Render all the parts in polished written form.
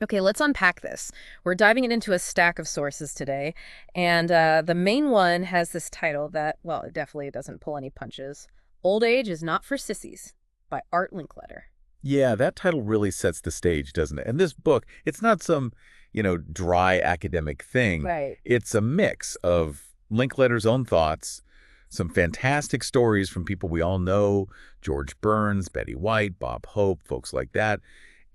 Okay, let's unpack this. We're diving it into a stack of sources today, and the main one has this title that, well, it definitely doesn't pull any punches. Old Age is Not for Sissies by Art Linkletter. Yeah, that title really sets the stage, doesn't it? And this book, it's not some, dry academic thing. Right. It's a mix of Linkletter's own thoughts, some fantastic stories from people we all know, George Burns, Betty White, Bob Hope, folks like that,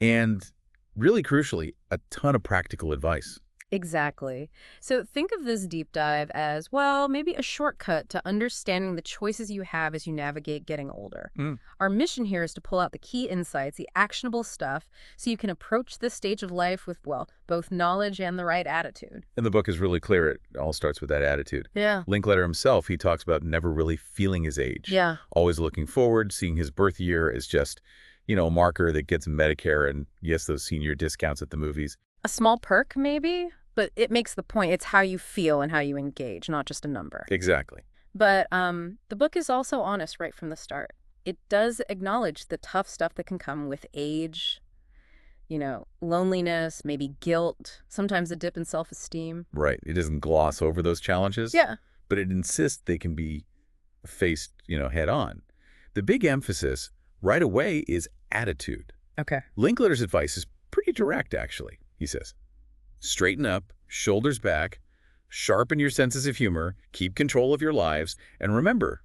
and really crucially, a ton of practical advice. Exactly. So think of this deep dive as, well, maybe a shortcut to understanding the choices you have as you navigate getting older. Mm. Our mission here is to pull out the key insights, the actionable stuff, so you can approach this stage of life with, well, both knowledge and the right attitude. And the book is really clear. It all starts with that attitude. Yeah. Linkletter himself, he talks about never really feeling his age, Yeah. always looking forward, seeing his birth year as just, a marker that gets him Medicare and, yes, those senior discounts at the movies. A small perk, maybe, but it makes the point. It's how you feel and how you engage, not just a number. Exactly. But the book is also honest right from the start. It does acknowledge the tough stuff that can come with age, loneliness, maybe guilt, sometimes a dip in self-esteem. Right. It doesn't gloss over those challenges, Yeah. but it insists they can be faced, head on. The big emphasis right away is attitude. Okay. Linkletter's advice is pretty direct, actually. He says, straighten up, shoulders back, sharpen your senses of humor, keep control of your lives, and remember,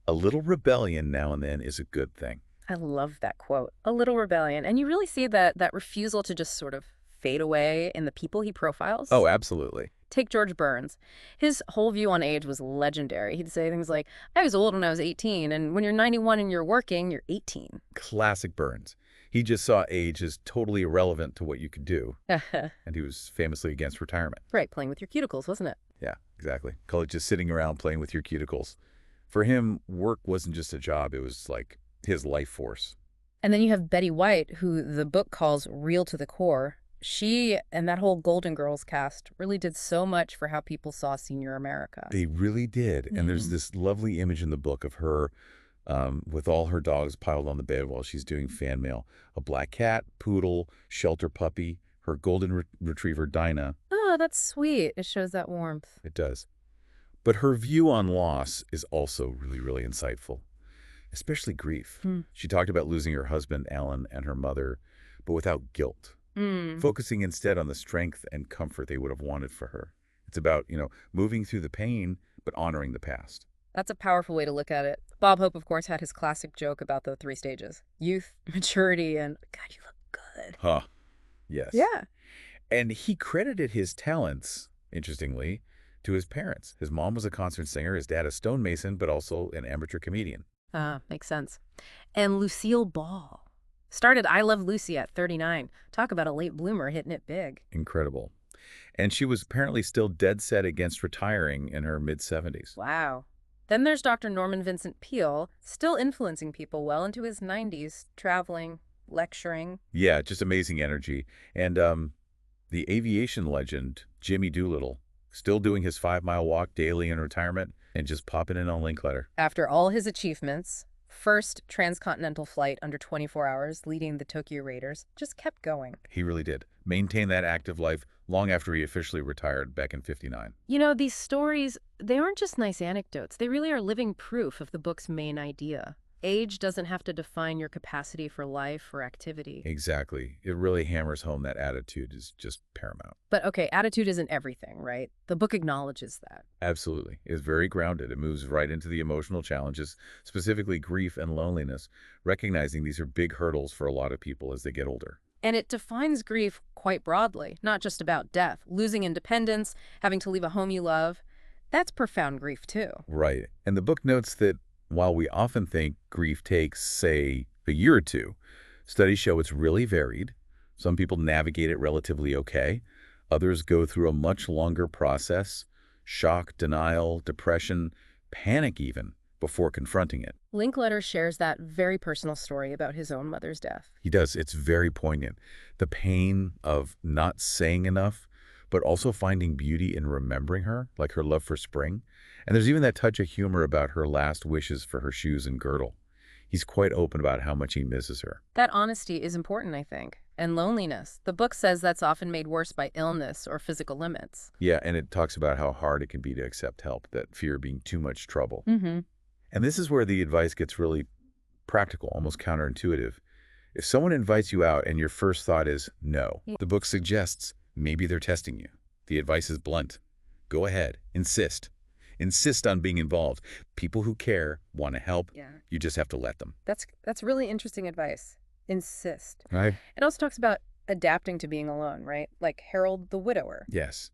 a little rebellion now and then is a good thing. I love that quote. A little rebellion. And you really see that refusal to just sort of fade away in the people he profiles. Oh, absolutely. Take George Burns. His whole view on age was legendary. He'd say things like, I was old when I was 18, and when you're 91 and you're working, you're 18. Classic Burns. He just saw age as totally irrelevant to what you could do, and he was famously against retirement. Right, playing with your cuticles, wasn't it? Yeah, exactly. Call it just sitting around playing with your cuticles. For him, work wasn't just a job. It was like his life force. And then you have Betty White, who the book calls real to the core. She and that whole Golden Girls cast really did so much for how people saw senior America. They really did. And there's this lovely image in the book of her with all her dogs piled on the bed while she's doing fan mail. A black cat, poodle, shelter puppy, her golden retriever, Dinah. Oh, that's sweet. It shows that warmth. It does. But her view on loss is also really, really insightful, especially grief. She talked about losing her husband, Alan, and her mother, but without guilt, focusing instead on the strength and comfort they would have wanted for her. It's about, moving through the pain, but honoring the past. That's a powerful way to look at it. Bob Hope, of course, had his classic joke about the 3 stages. Youth, maturity, and, God, you look good. Huh. Yes. Yeah. And he credited his talents, interestingly, to his parents. His mom was a concert singer, his dad a stonemason, but also an amateur comedian. Makes sense. And Lucille Ball started I Love Lucy at 39. Talk about a late bloomer hitting it big. Incredible. And she was apparently still dead set against retiring in her mid-70s. Wow. Then there's Dr. Norman Vincent Peale, still influencing people well into his 90s, traveling, lecturing. Yeah, just amazing energy. And the aviation legend, Jimmy Doolittle, still doing his 5-mile walk daily in retirement and just popping in on Linkletter. After all his achievements, first transcontinental flight under 24 hours, leading the Tokyo Raiders, just kept going. He really did. Maintain that active life long after he officially retired back in '59. These stories, they aren't just nice anecdotes. They really are living proof of the book's main idea. Age doesn't have to define your capacity for life or activity. Exactly. It really hammers home that attitude is just paramount. But okay, attitude isn't everything, right? The book acknowledges that. Absolutely. It's very grounded. It moves right into the emotional challenges, specifically grief and loneliness, recognizing these are big hurdles for a lot of people as they get older. And it defines grief quite broadly, not just about death. Losing independence, having to leave a home you love, that's profound grief too. Right. And the book notes that while we often think grief takes, say, a year or two, studies show it's really varied. Some people navigate it relatively okay. Others go through a much longer process, shock, denial, depression, panic even, before confronting it. Linkletter shares that very personal story about his own mother's death. He does. It's very poignant. The pain of not saying enough, but also finding beauty in remembering her, like her love for spring. And there's even that touch of humor about her last wishes for her shoes and girdle. He's quite open about how much he misses her. That honesty is important, I think. And loneliness. The book says that's often made worse by illness or physical limits. Yeah, and it talks about how hard it can be to accept help, that fear of being too much trouble. Mm-hmm. And this is where the advice gets really practical, almost counterintuitive. If someone invites you out and your first thought is no, Yeah. the book suggests maybe they're testing you. The advice is blunt. Go ahead. Insist. Insist on being involved. People who care want to help. Yeah. You just have to let them. That's really interesting advice. Insist. Right? It also talks about adapting to being alone, right? Like Harold the widower. Yes.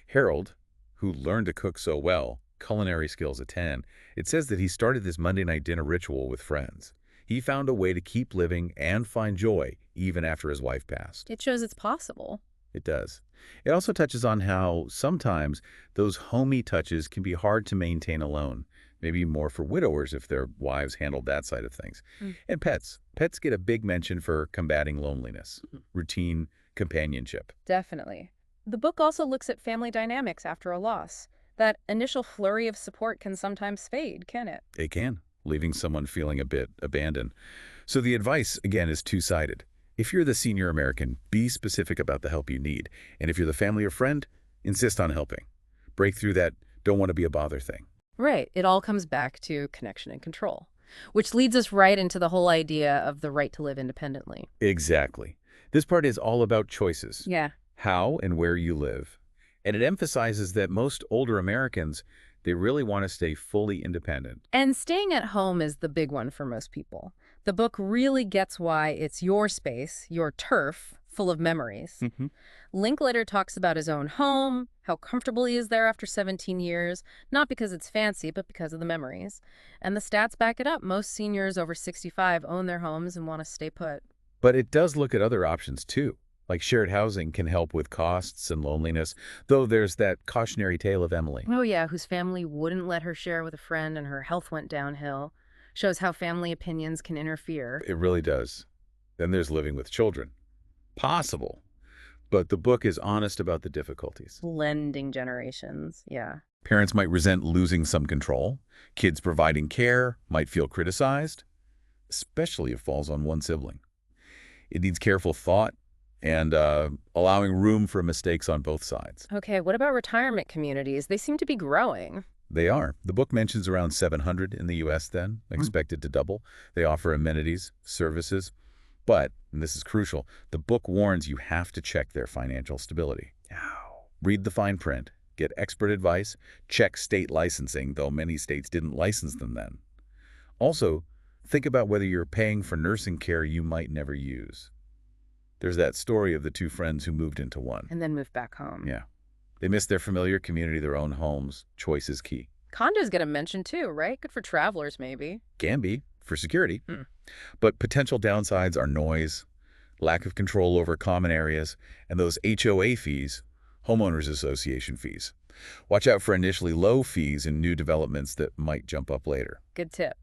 Harold, who learned to cook so well, culinary skills at 10, it says that he started this Monday night dinner ritual with friends. He found a way to keep living and find joy even after his wife passed. It shows it's possible. It does. It also touches on how sometimes those homey touches can be hard to maintain alone, maybe more for widowers if their wives handled that side of things. Mm. And pets. Pets get a big mention for combating loneliness, Mhm. routine companionship. Definitely. The book also looks at family dynamics after a loss. That initial flurry of support can sometimes fade, can it? It can, leaving someone feeling a bit abandoned. So the advice, again, is two-sided. If you're the senior American, be specific about the help you need. And if you're the family or friend, insist on helping. Break through that don't want to be a bother thing. Right. It all comes back to connection and control, which leads us right into the whole idea of the right to live independently. Exactly. This part is all about choices, Yeah. how and where you live. And it emphasizes that most older Americans, they really want to stay fully independent. And staying at home is the big one for most people. The book really gets why it's your space, your turf, full of memories. Mhm. Linkletter talks about his own home, how comfortable he is there after 17 years, not because it's fancy, but because of the memories. And the stats back it up. Most seniors over 65 own their homes and want to stay put. But it does look at other options too. Like shared housing can help with costs and loneliness, though there's that cautionary tale of Emily. Oh, yeah, whose family wouldn't let her share with a friend and her health went downhill. Shows how family opinions can interfere. It really does. Then there's living with children. Possible. But the book is honest about the difficulties. Blending generations, yeah. Parents might resent losing some control. Kids providing care might feel criticized, especially if it falls on one sibling. It needs careful thought and allowing room for mistakes on both sides. Okay, what about retirement communities? They seem to be growing. They are. The book mentions around 700 in the U.S. then, expected to double. They offer amenities, services, but, and this is crucial, the book warns you have to check their financial stability. Read the fine print, get expert advice, check state licensing, though many states didn't license them then. Also, think about whether you're paying for nursing care you might never use. There's that story of the two friends who moved into one. And then move back home. Yeah. They miss their familiar community, their own homes. Choice is key. Condos get a mention too, right? Good for travelers, maybe. Can be, for security. Hmm. But potential downsides are noise, lack of control over common areas, and those HOA fees, homeowners association fees. Watch out for initially low fees in new developments that might jump up later. Good tip.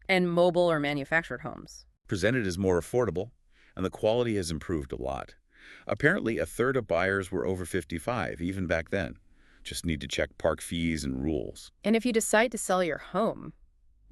And mobile or manufactured homes. Presented as more affordable, and the quality has improved a lot. Apparently, a third of buyers were over 55, even back then. Just need to check park fees and rules. And if you decide to sell your home,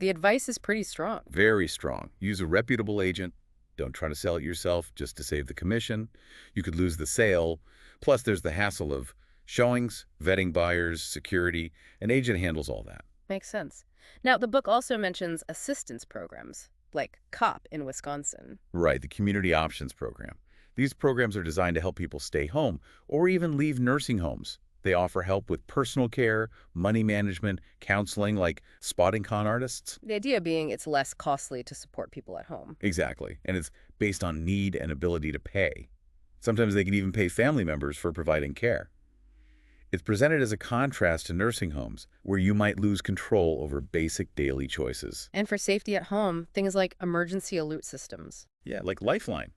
the advice is pretty strong. Very strong. Use a reputable agent. Don't try to sell it yourself just to save the commission. You could lose the sale. Plus, there's the hassle of showings, vetting buyers, security. An agent handles all that. Makes sense. Now, the book also mentions assistance programs, like COP in Wisconsin. Right, the Community Options Program. These programs are designed to help people stay home or even leave nursing homes. They offer help with personal care, money management, counseling, like spotting con artists. The idea being it's less costly to support people at home. Exactly, and it's based on need and ability to pay. Sometimes they can even pay family members for providing care. It's presented as a contrast to nursing homes, where you might lose control over basic daily choices. And for safety at home, things like emergency alert systems. Yeah, like Lifeline.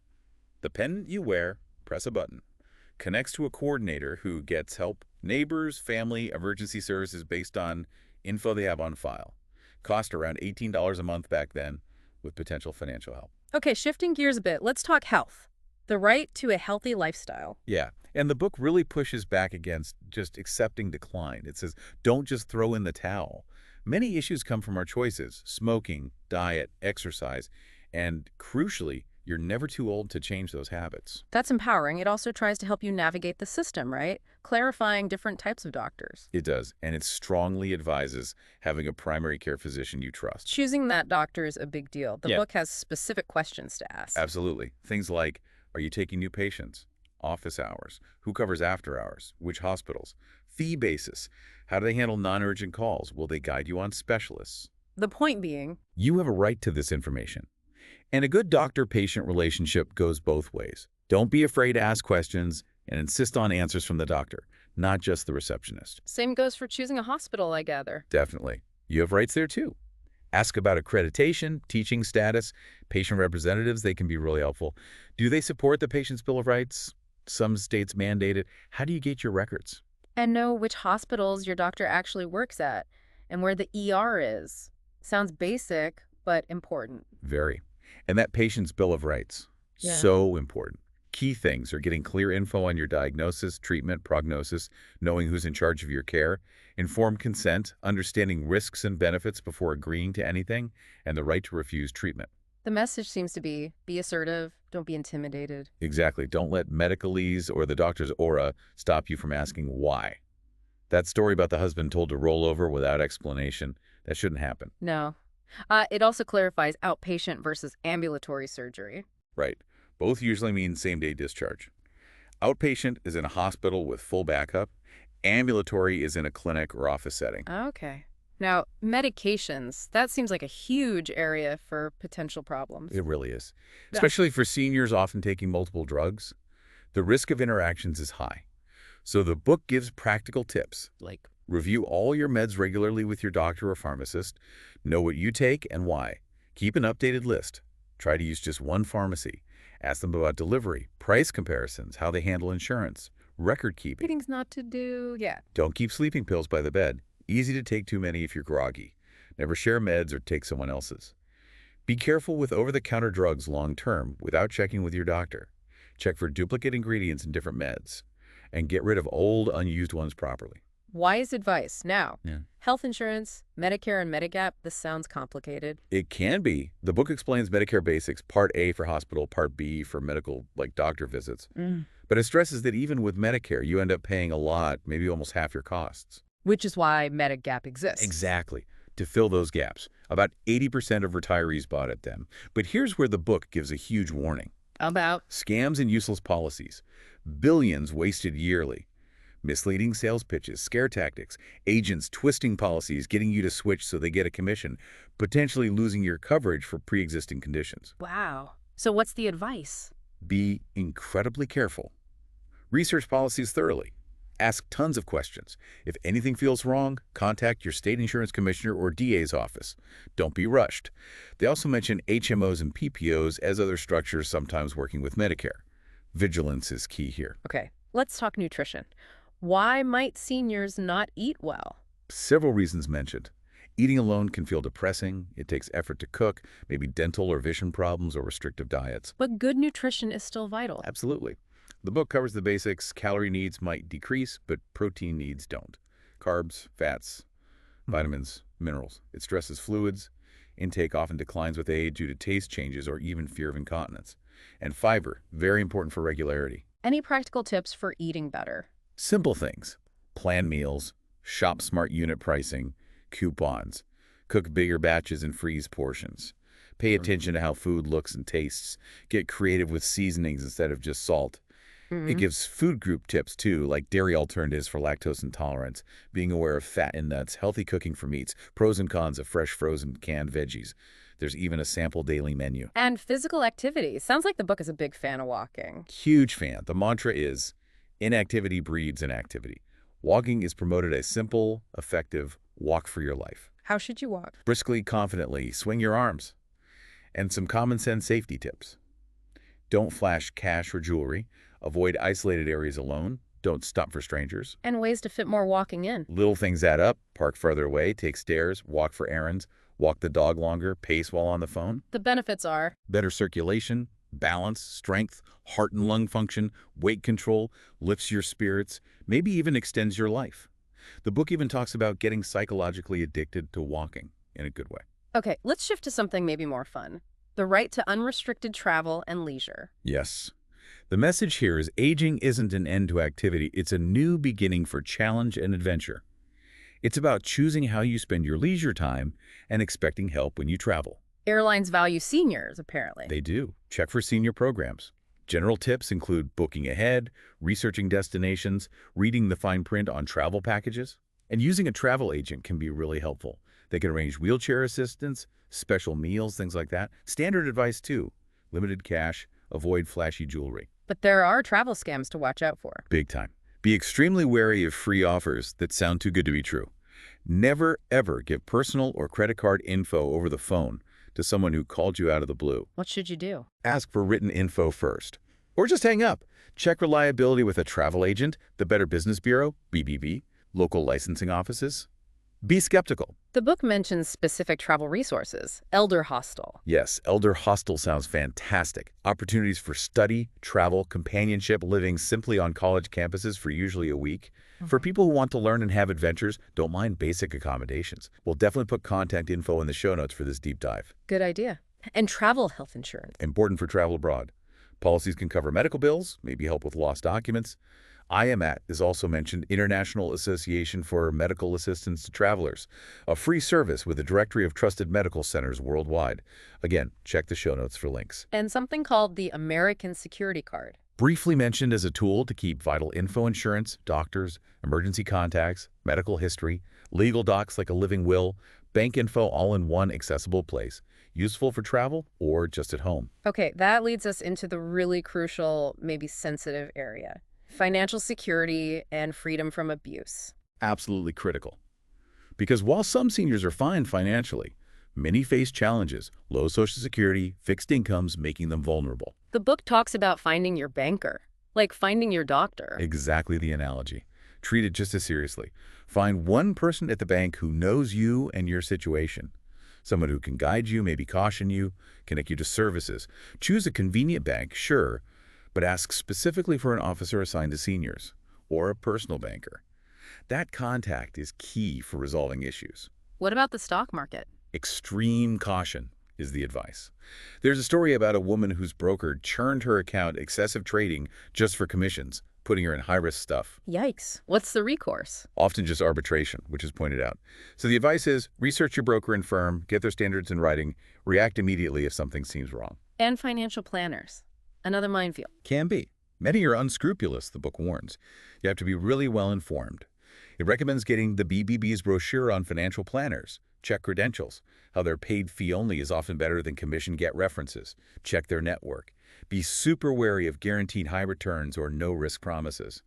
The pendant you wear, press a button, connects to a coordinator who gets help, neighbors, family, emergency services based on info they have on file. Cost around $18 a month back then, with potential financial help. Okay, shifting gears a bit, let's talk health. The right to a healthy lifestyle. Yeah, and the book really pushes back against just accepting decline. It says, don't just throw in the towel. Many issues come from our choices: smoking, diet, exercise, and crucially, You're never too old to change those habits. That's empowering. It also tries to help you navigate the system, right? Clarifying different types of doctors. It does, and it strongly advises having a primary care physician you trust. Choosing that doctor is a big deal. The Yeah, book has specific questions to ask. absolutely. Things like, are you taking new patients? Office hours? Who covers after hours? Which hospitals? Fee basis? How do they handle non-urgent calls? Will they guide you on specialists? The point being, You have a right to this information. And a good doctor-patient relationship goes both ways. Don't be afraid to ask questions and insist on answers from the doctor, not just the receptionist. same goes for choosing a hospital, I gather. Definitely. You have rights there too. Ask about accreditation, teaching status, patient representatives. They can be really helpful. Do they support the patient's Bill of Rights? Some states mandate it. How do you get your records? And know which hospitals your doctor actually works at and where the ER is. Sounds basic, but important. Very. And that patient's Bill of Rights. Yeah. So important. Key things are getting clear info on your diagnosis, treatment, prognosis, knowing who's in charge of your care, informed consent, understanding risks and benefits before agreeing to anything, and the right to refuse treatment. The message seems to be assertive, don't be intimidated. Exactly. Don't let medicalese or the doctor's aura stop you from asking why. That story about the husband told to roll over without explanation, that shouldn't happen. No. It also clarifies outpatient versus ambulatory surgery. Right. Both usually mean same-day discharge. Outpatient is in a hospital with full backup. Ambulatory is in a clinic or office setting. Okay. Now, medications, that seems like a huge area for potential problems. It really is. Yeah. Especially for seniors often taking multiple drugs. The risk of interactions is high. So the book gives practical tips, like review all your meds regularly with your doctor or pharmacist, know what you take and why. Keep an updated list. Try to use just one pharmacy. Ask them about delivery, price comparisons, how they handle insurance, record keeping. Things not to do, yeah. Don't keep sleeping pills by the bed. Easy to take too many if you're groggy. Never share meds or take someone else's. Be careful with over-the-counter drugs long-term without checking with your doctor. Check for duplicate ingredients in different meds. And get rid of old, unused ones properly. Wise advice. Now, Yeah. health insurance, Medicare and Medigap, this sounds complicated. It can be. The book explains Medicare basics, Part A for hospital, Part B for medical, like doctor visits. But it stresses that even with Medicare, you end up paying a lot, maybe almost half your costs. Which is why Medigap exists. Exactly. To fill those gaps. About 80% of retirees bought it then. But here's where the book gives a huge warning. About Scams and useless policies. Billions wasted yearly. Misleading sales pitches, scare tactics, agents twisting policies, getting you to switch so they get a commission, potentially losing your coverage for pre-existing conditions. wow. So what's the advice? Be incredibly careful. Research policies thoroughly. Ask tons of questions. If anything feels wrong, contact your state insurance commissioner or DA's office. Don't be rushed. They also mention HMOs and PPOs as other structures sometimes working with Medicare. Vigilance is key here. Okay, let's talk nutrition. Why might seniors not eat well? Several reasons mentioned. Eating alone can feel depressing. It takes effort to cook, maybe dental or vision problems or restrictive diets. But good nutrition is still vital. Absolutely. The book covers the basics. Calorie needs might decrease, but protein needs don't. Carbs, fats, vitamins, minerals. It stresses fluids. Intake often declines with age due to taste changes or even fear of incontinence. And fiber, very important for regularity. Any practical tips for eating better? Simple things. Plan meals, shop smart unit pricing, coupons, cook bigger batches and freeze portions. Pay attention to how food looks and tastes. Get creative with seasonings instead of just salt. It gives food group tips too, like dairy alternatives for lactose intolerance, being aware of fat in nuts, healthy cooking for meats, pros and cons of fresh, frozen, canned veggies. There's even a sample daily menu. And physical activity. Sounds like the book is a big fan of walking. Huge fan. The mantra is, inactivity breeds inactivity. Walking is promoted as simple, effective, walk for your life. How should you walk? Briskly, confidently, swing your arms. And some common sense safety tips. Don't flash cash or jewelry. Avoid isolated areas alone. Don't stop for strangers. And ways to fit more walking in. Little things add up. Park farther away, take stairs, walk for errands, walk the dog longer, pace while on the phone. The benefits are Better circulation, balance, strength, heart and lung function, weight control, lifts your spirits, maybe even extends your life. The book even talks about getting psychologically addicted to walking in a good way. okay, let's shift to something maybe more fun. The right to unrestricted travel and leisure. Yes. The message here is aging isn't an end to activity, it's a new beginning for challenge and adventure. It's about choosing how you spend your leisure time and expecting help when you travel. Airlines value seniors, apparently. They do. Check for senior programs. General tips include booking ahead, researching destinations, reading the fine print on travel packages, and using a travel agent can be really helpful. They can arrange wheelchair assistance, special meals, things like that. Standard advice too. Limited cash, avoid flashy jewelry. But there are travel scams to watch out for. Big time. Be extremely wary of free offers that sound too good to be true. Never, ever give personal or credit card info over the phone to someone who called you out of the blue. What should you do? Ask for written info first. Or just hang up. Check reliability with a travel agent, the Better Business Bureau, BBB, local licensing offices. Be skeptical. The book mentions specific travel resources. Elder Hostel. Yes, Elder Hostel sounds fantastic. Opportunities for study, travel, companionship, living simply on college campuses for usually a week. For people who want to learn and have adventures, don't mind basic accommodations. We'll definitely put contact info in the show notes for this deep dive. Good idea. And travel health insurance. Important for travel abroad. Policies can cover medical bills, maybe help with lost documents. IAMAT is also mentioned, International Association for Medical Assistance to Travelers, a free service with a directory of trusted medical centers worldwide. Again, check the show notes for links. And something called the American Security Card. Briefly mentioned as a tool to keep vital info, insurance, doctors, emergency contacts, medical history, legal docs like a living will, bank info all in one accessible place. Useful for travel or just at home. Okay, that leads us into the really crucial, maybe sensitive area. Financial security and freedom from abuse. Absolutely critical. Because while some seniors are fine financially, many face challenges, low Social Security, fixed incomes, making them vulnerable. The book talks about finding your banker, like finding your doctor. Exactly the analogy. Treat it just as seriously. Find one person at the bank who knows you and your situation. Someone who can guide you, maybe caution you, connect you to services. Choose a convenient bank, sure, but ask specifically for an officer assigned to seniors or a personal banker. That contact is key for resolving issues. What about the stock market? Extreme caution is the advice. There's a story about a woman whose broker churned her account excessive trading just for commissions, putting her in high-risk stuff. Yikes. What's the recourse? Often just arbitration, which is pointed out. So the advice is research your broker and firm, get their standards in writing, react immediately if something seems wrong. And financial planners. Another minefield. Can be. Many are unscrupulous, the book warns. You have to be really well informed. It recommends getting the BBB's brochure on financial planners. Check credentials. How they're paid fee only is often better than commission get references. Check their network. Be super wary of guaranteed high returns or no-risk promises.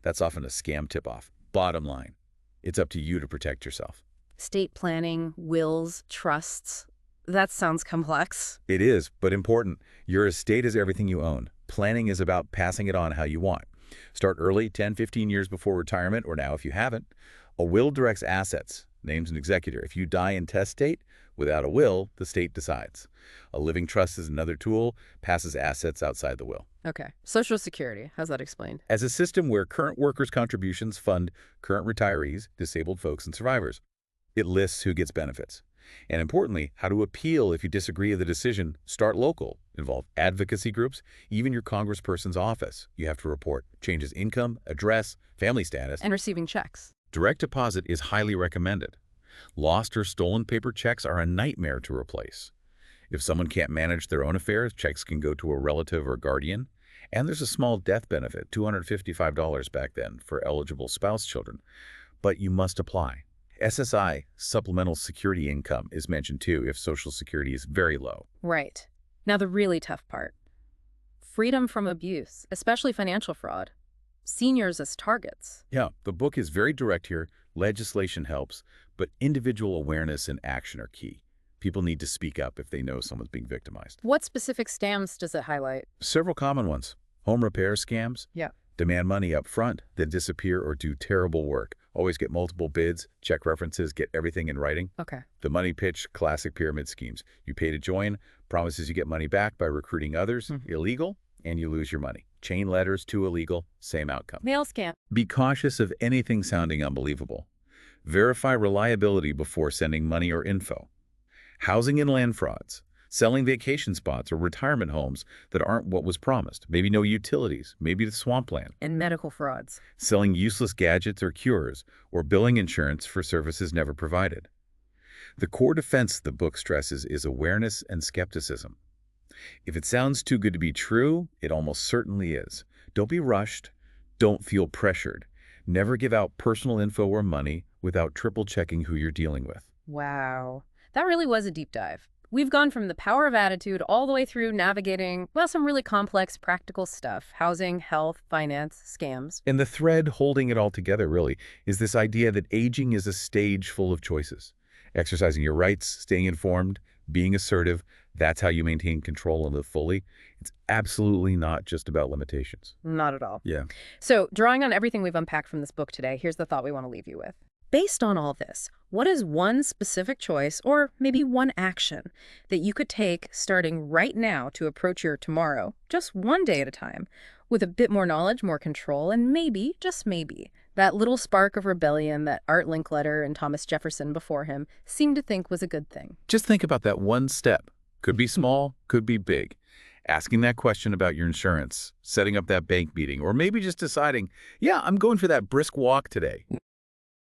That's often a scam tip-off. Bottom line, it's up to you to protect yourself. Estate planning, wills, trusts. That sounds complex. It is, but important. Your estate is everything you own. Planning is about passing it on how you want. Start early, 10, 15 years before retirement, or now if you haven't. A will directs assets, names an executor. If you die intestate, without a will, the state decides. A living trust is another tool, passes assets outside the will. Okay. Social Security. How's that explained? As a system where current workers' contributions fund current retirees, disabled folks, and survivors. It lists who gets benefits. And importantly, how to appeal if you disagree with the decision. Start local. Involve advocacy groups, even your congressperson's office. You have to report changes income, address, family status. And receiving checks. Direct deposit is highly recommended. Lost or stolen paper checks are a nightmare to replace. If someone can't manage their own affairs, checks can go to a relative or guardian. And there's a small death benefit, $255 back then, for eligible spouse children. But you must apply. SSI, supplemental security income, is mentioned too if Social Security is very low. Right. Now the really tough part. Freedom from abuse, especially financial fraud. Seniors as targets. Yeah, the book is very direct here. Legislation helps, but individual awareness and action are key. People need to speak up if they know someone's being victimized. What specific scams does it highlight? Several common ones. Home repair scams. Yeah. Demand money up front, then disappear or do terrible work. Always get multiple bids, check references, get everything in writing. Okay. The money pitch, classic pyramid schemes. You pay to join, promises you get money back by recruiting others, illegal, and you lose your money. Chain letters, too illegal, same outcome. Mail scam. Be cautious of anything sounding unbelievable. Verify reliability before sending money or info. Housing and land frauds. Selling vacation spots or retirement homes that aren't what was promised. Maybe no utilities, maybe the swampland. And medical frauds. Selling useless gadgets or cures, or billing insurance for services never provided. The core defense the book stresses is awareness and skepticism. If it sounds too good to be true, it almost certainly is. Don't be rushed. Don't feel pressured. Never give out personal info or money without triple-checking who you're dealing with. Wow. That really was a deep dive. We've gone from the power of attitude all the way through navigating, well, some really complex practical stuff: housing, health, finance, scams. And the thread holding it all together, really, is this idea that aging is a stage full of choices. Exercising your rights, staying informed, being assertive, that's how you maintain control and live fully. It's absolutely not just about limitations. Not at all. Yeah. So, drawing on everything we've unpacked from this book today, here's the thought we want to leave you with. Based on all this, what is one specific choice, or maybe one action, that you could take starting right now to approach your tomorrow, just one day at a time, with a bit more knowledge, more control, and maybe, just maybe, that little spark of rebellion that Art Linkletter and Thomas Jefferson before him seemed to think was a good thing? Just think about that one step. Could be small, could be big. Asking that question about your insurance, setting up that bank meeting, or maybe just deciding, yeah, I'm going for that brisk walk today.